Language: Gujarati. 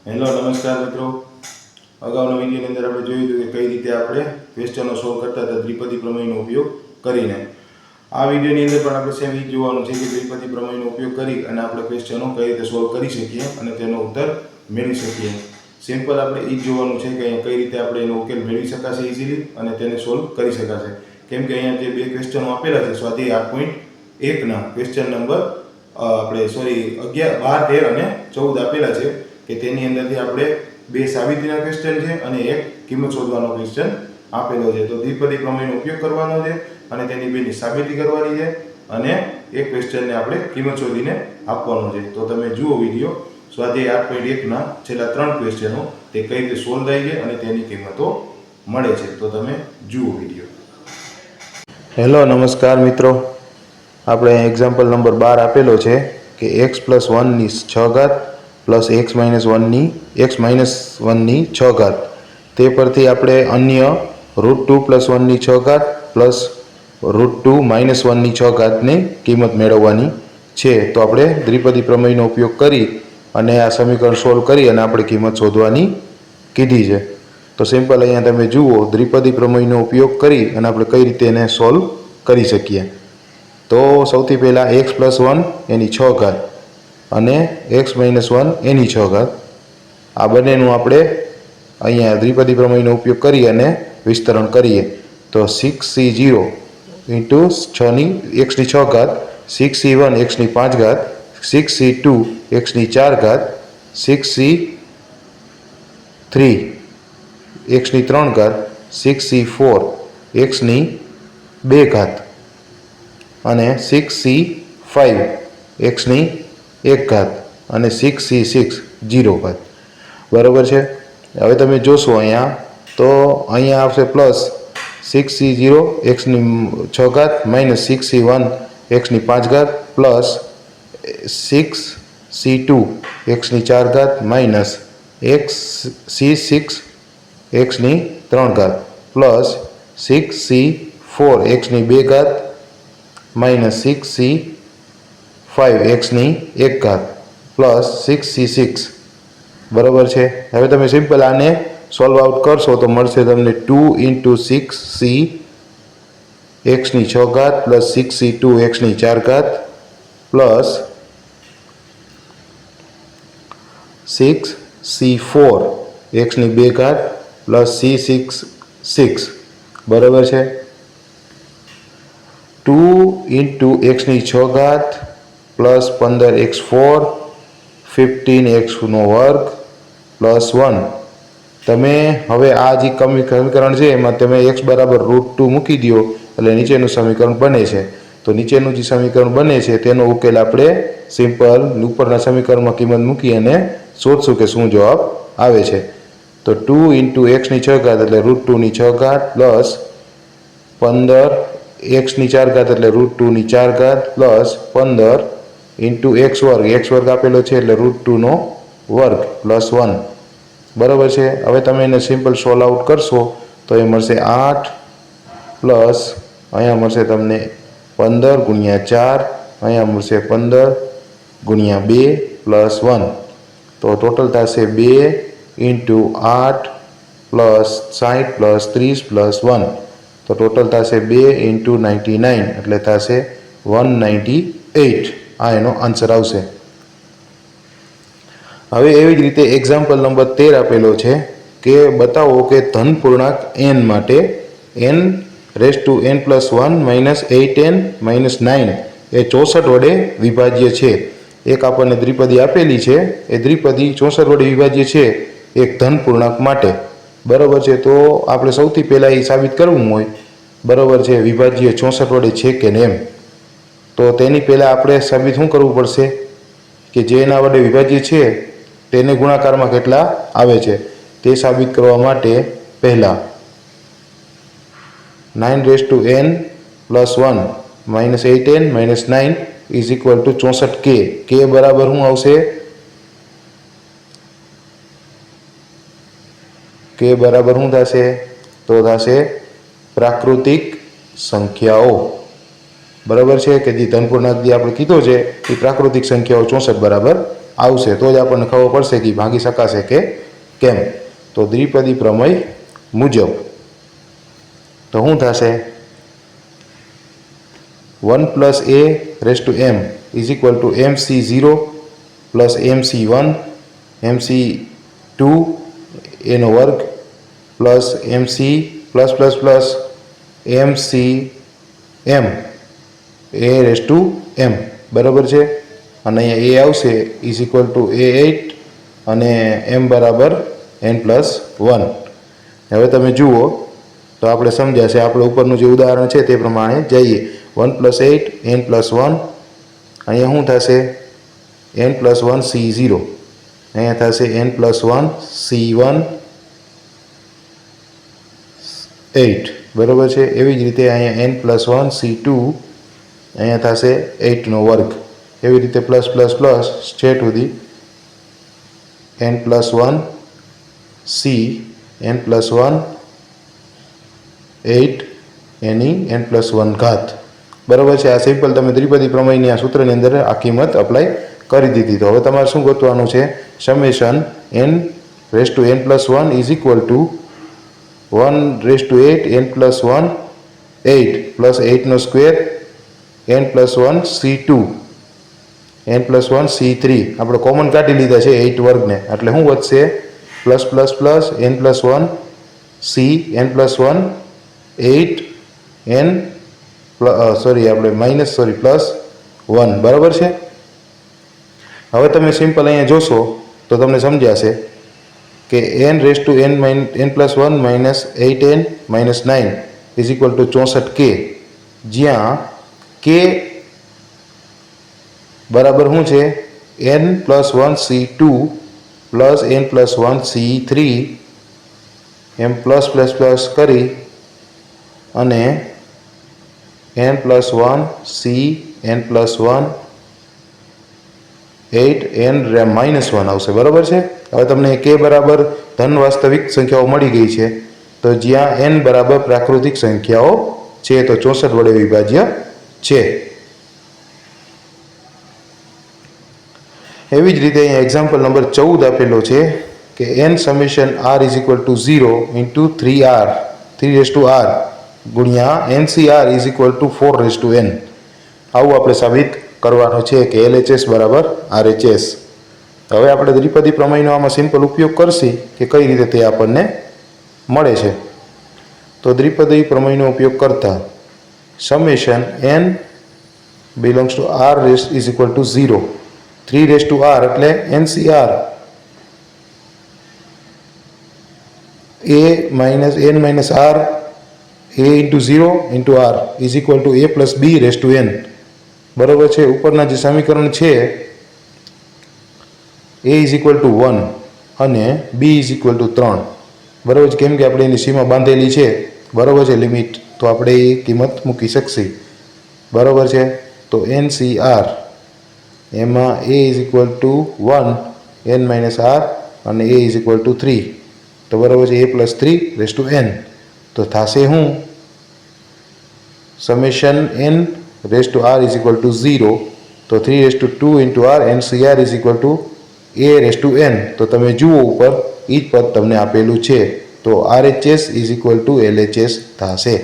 હેલો નમસ્કાર મિત્રો। અગાઉના વિડીયોની અંદર આપણે જોયું હતું કે કઈ રીતે આપણે ક્વેશ્ચનો સોલ્વ કરતા હતા દ્વિપદી પ્રમેયનો ઉપયોગ કરીને। આ વિડીયોની અંદર પણ આપણે સેમ એ જોવાનું છે કે દ્વિપદી પ્રમેયનો ઉપયોગ કરી અને આપણે ક્વેશ્ચનો કઈ રીતે સોલ્વ કરી શકીએ અને તેનો ઉત્તર મેળવી શકીએ। સિમ્પલ આપણે એ જોવાનું છે કે અહીંયા કઈ રીતે આપણે એનો ઉકેલ મેળવી શકાશે ઇઝીલી અને તેને સોલ્વ કરી શકાશે। કેમ કે અહીંયા જે બે ક્વેશ્ચનો આપેલા છે સ્વાધ્યાય 8.1 ના ક્વેશ્ચન નંબર આપણે 11, 12, 13 અને 14 આપેલા છે કે તેની અંદરથી આપણે બે સાબિતીના ક્વેશ્ચન છે અને એક કિંમત શોધવાનો ક્વેશ્ચન આપેલો છે। તો દ્વિપદી પ્રમેયનો ઉપયોગ કરવાનો છે અને તેની બેની સાબિતી કરવાની છે અને એક ક્વેશ્ચનને આપણે કિંમત શોધીને આપવાનો છે। તો તમે જુઓ વિડીયો સ્વાધ્યાય 8.1 ના છેલ્લા 3 ક્વેશ્ચનો તે કઈ રીતે સોલ્વ થાય છે અને તેની કિંમતો મળે છે। તો તમે જુઓ વિડીયો। હેલો નમસ્કાર મિત્રો। આપણે એક્ઝામ્પલ નંબર 12 આપેલો છે કે x + 1 ની 6 ઘાત પ્લસ x - 1 ની 6 ઘાત તે પરથી આપણે અન્ય √2 + 1 ની 6 ઘાત પ્લસ √2 - 1 ની 6 ઘાતની કિંમત મેળવવાની છે। તો આપણે દ્વિપદી પ્રમેયનો ઉપયોગ કરી અને આ સમીકરણ સોલ્વ કરી અને આપણે કિંમત શોધવાની કીધી છે। તો સિમ્પલ અહીંયા તમે જુઓ દ્વિપદી પ્રમેયનો ઉપયોગ કરી અને આપણે કઈ રીતે એને સોલ્વ કરી શકીએ। તો સૌથી પહેલાં x + 1 એની 6 ઘાત અને x - 1 એની 6 ઘાત આ બંનેનું આપણે અહીંયા દ્વિપદી પ્રમેયનો ઉપયોગ કરી અને વિસ્તરણ કરીએ। તો 6c0 * 6 ની x ની 6 ઘાત 6c1 x ની 5 ઘાત 6c2 x ની 4 ઘાત 6c3 x ની 3 ઘાત 6c4 x ની 2 ઘાત અને 6c5 x ની 1 ઘાત અને 6c6 0 ઘાત બરાબર છે। હવે તમે જોશો અહીંયા તો અહીંયા આવશે પ્લસ 6c0 x ની 6 ઘાત માઇનસ 6c1 x ની 5 ઘાત પ્લસ 6c2 x ની 4 ઘાત માઇનસ c6 x ની 3 ઘાત પ્લસ 6c4 x ની 2 ઘાત માઇનસ 6c5 x ની 1 ઘાત પ્લસ 6c6 બરાબર છે। હવે તમે સિમ્પલ આને સોલ્વ આઉટ કરશો તો મળશે તમને 2 * 6c x ની 6 ઘાત પ્લસ 6c2 x ની 4 ઘાત પ્લસ 6c4 x ની 2 ઘાત પ્લસ c6 બરાબર છે। 2 * x ની 6 ઘાત પ્લસ 15x4 15x² પ્લસ 1 તમે હવે આ જે સમીકરણ છે એમાં તમે x બરાબર √2 મૂકી દો એટલે નીચેનું સમીકરણ બને છે। તો નીચેનું જે સમીકરણ બને છે તેનો ઉકેલ આપણે સિમ્પલ ઉપરના સમીકરણમાં કિંમત મૂકી અને શોધશું કે શું જવાબ આવે છે। તો 2 * x ની 6 ઘાત એટલે √2 ની 6 ઘાત પ્લસ 15x ની 4 ઘાત એટલે √2 ની 4 ઘાત પ્લસ 15 * x² આપેલો છે એટલે √2 નો વર્ગ પ્લસ 1 બરાબર છે। હવે તમે એને સિમ્પલ સોલ્વ આઉટ કરશો તો એ મળશે 8 પ્લસ અહીંયા મળશે તમને 15 × 4 અહીંયા મળશે 15 × 2 પ્લસ 1 તો ટોટલ થશે 2 × 8 પ્લસ 60 પ્લસ 30 પ્લસ 1 તો ટોટલ થશે 2 × 99 એટલે થશે 198 આ એનો આન્સર આવશે। હવે એવી જ રીતે એક્ઝામ્પલ નંબર 13 આપેલો છે કે બતાવો કે ધન પૂર્ણાંક n માટે n⁻n+1 - 8n - 9 એ 64 વડે વિભાજ્ય છે। એક આપણને દ્વિપદી આપેલી છે એ દ્વિપદી 64 વડે વિભાજ્ય છે એક ધન પૂર્ણાંક માટે બરાબર છે। તો આપણે સૌથી પહેલાં એ સાબિત કરવું હોય બરાબર છે વિભાજ્ય 64 વડે છે કે એમ તો તેની પહેલાં આપણે સાબિત શું કરવું પડશે કે જે એના વડે વિભાજ્ય છે તેને ગુણાકારમાં કેટલા આવે છે તે સાબિત કરવા માટે પહેલાં 9n+1 - 8n - 9 = 64k k બરાબર શું આવશે k બરાબર શું થશે તો થશે પ્રાકૃતિક સંખ્યાઓ બરાબર છે કે જે ધન પૂર્ણાંક જે આપણે કીધો છે એ પ્રાકૃતિક સંખ્યાઓ 64 બરાબર આવશે તો જ આપણને ખબર પડશે કે ભાગી શકાશે કે કેમ. તો દ્વિપદી પ્રમેય મુજબ તો શું થશે 1 + a raise to m is equal to mc0 plus mc1 mc2 એનો વર્ગ plus mc plus plus plus mcm a raise to m બરાબર છે. અને અહીંયા a આવશે ઇઝ ઇક્વલ ટુ a8 અને m બરાબર n+1. હવે તમે જુઓ તો આપણે સમજાશે. આપણે ઉપરનું જે ઉદાહરણ છે તે પ્રમાણે જઈએ. 1 + 8 n+1 અહીંયા શું થશે n+1 c0 અહીંયા થશે n+1 c1 8 બરાબર છે. એવી જ રીતે અહીંયા n+1 c2 અહીંયા થશે 8નો વર્ગ. એવી રીતે પ્લસ પ્લસ પ્લસ સ્ટેટ સુધી n+1 c n+1 8 એની n+1 ઘાત બરાબર છે. આ સિમ્પલ તમે દ્વિપદી પ્રમેયની આ સૂત્રની અંદર આ કિંમત અપ્લાય કરી દીધી. તો હવે તમારે શું ગોતવાનું છે summation n/n+1 is equal to 1/8 n+1 8 plus 8નો square n+1 c2 n+1 c3 આપણે કોમન કાઢી લીધા છે 8 વર્ગને એટલે શું વધશે plus plus plus n+1 c n+1 8 n plus 1 બરાબર છે. હવે તમે સિમ્પલ અહીંયા જોશો તો તમને સમજાશે કે n/n+1 - 8n - 9 is equal two 64k જ્યાં k બરાબર શું છે n+1 c2 plus n+1 c3 એમ પ્લસ પ્લસ પ્લસ કરી અને n+1 c n+1 8 n -1 આવશે બરાબર છે. હવે તમને k બરાબર ધન વાસ્તવિક સંખ્યાઓ મળી ગઈ છે. તો જ્યાં n બરાબર પ્રાકૃતિક સંખ્યાઓ છે તો 64 વડે વિભાજ્ય છે. એવી જ રીતે અહીંયા એક્ઝામ્પલ નંબર 14 આપેલો છે કે n summation r is equal two 0 into 3r ગુણ્યા ncr is equal two 4n. આવું આપણે સાબિત કરવાનું છે કે LHS બરાબર RHS. હવે આપણે દ્વિપદી પ્રમેયનો આમાં સિમ્પલ ઉપયોગ કરશી કે કઈ રીતે તે આપણને મળે છે. તો દ્વિપદી પ્રમેયનો ઉપયોગ કરતા summation n belongs to r is equal two 0 3r એટલે ncr a - r a into 0 into r is equal to a plus b raised to n બરાબર છે. ઉપરના જે સમીકરણ છે a is equal to 1 અને b is equal to 3 બરાબર છે. કેમ કે આપણે એની સીમા બાંધેલી છે બરાબર છે લિમિટ તો આપણે એ કિંમત મૂકી શકશી બરાબર છે. તો ncr એમાં a is equal to 1 n - r અને a is equal to 3 તો બરાબર છે a plus 3 raised to n. તો થશે શું summation n raised to r is equal to 0 તો 3 raised to 2 into r ncr is equal to a raised to n. તો તમે જુઓ ઉપર એ જ પદ તમને આપેલું છે તો RHS is equal to LHS થશે.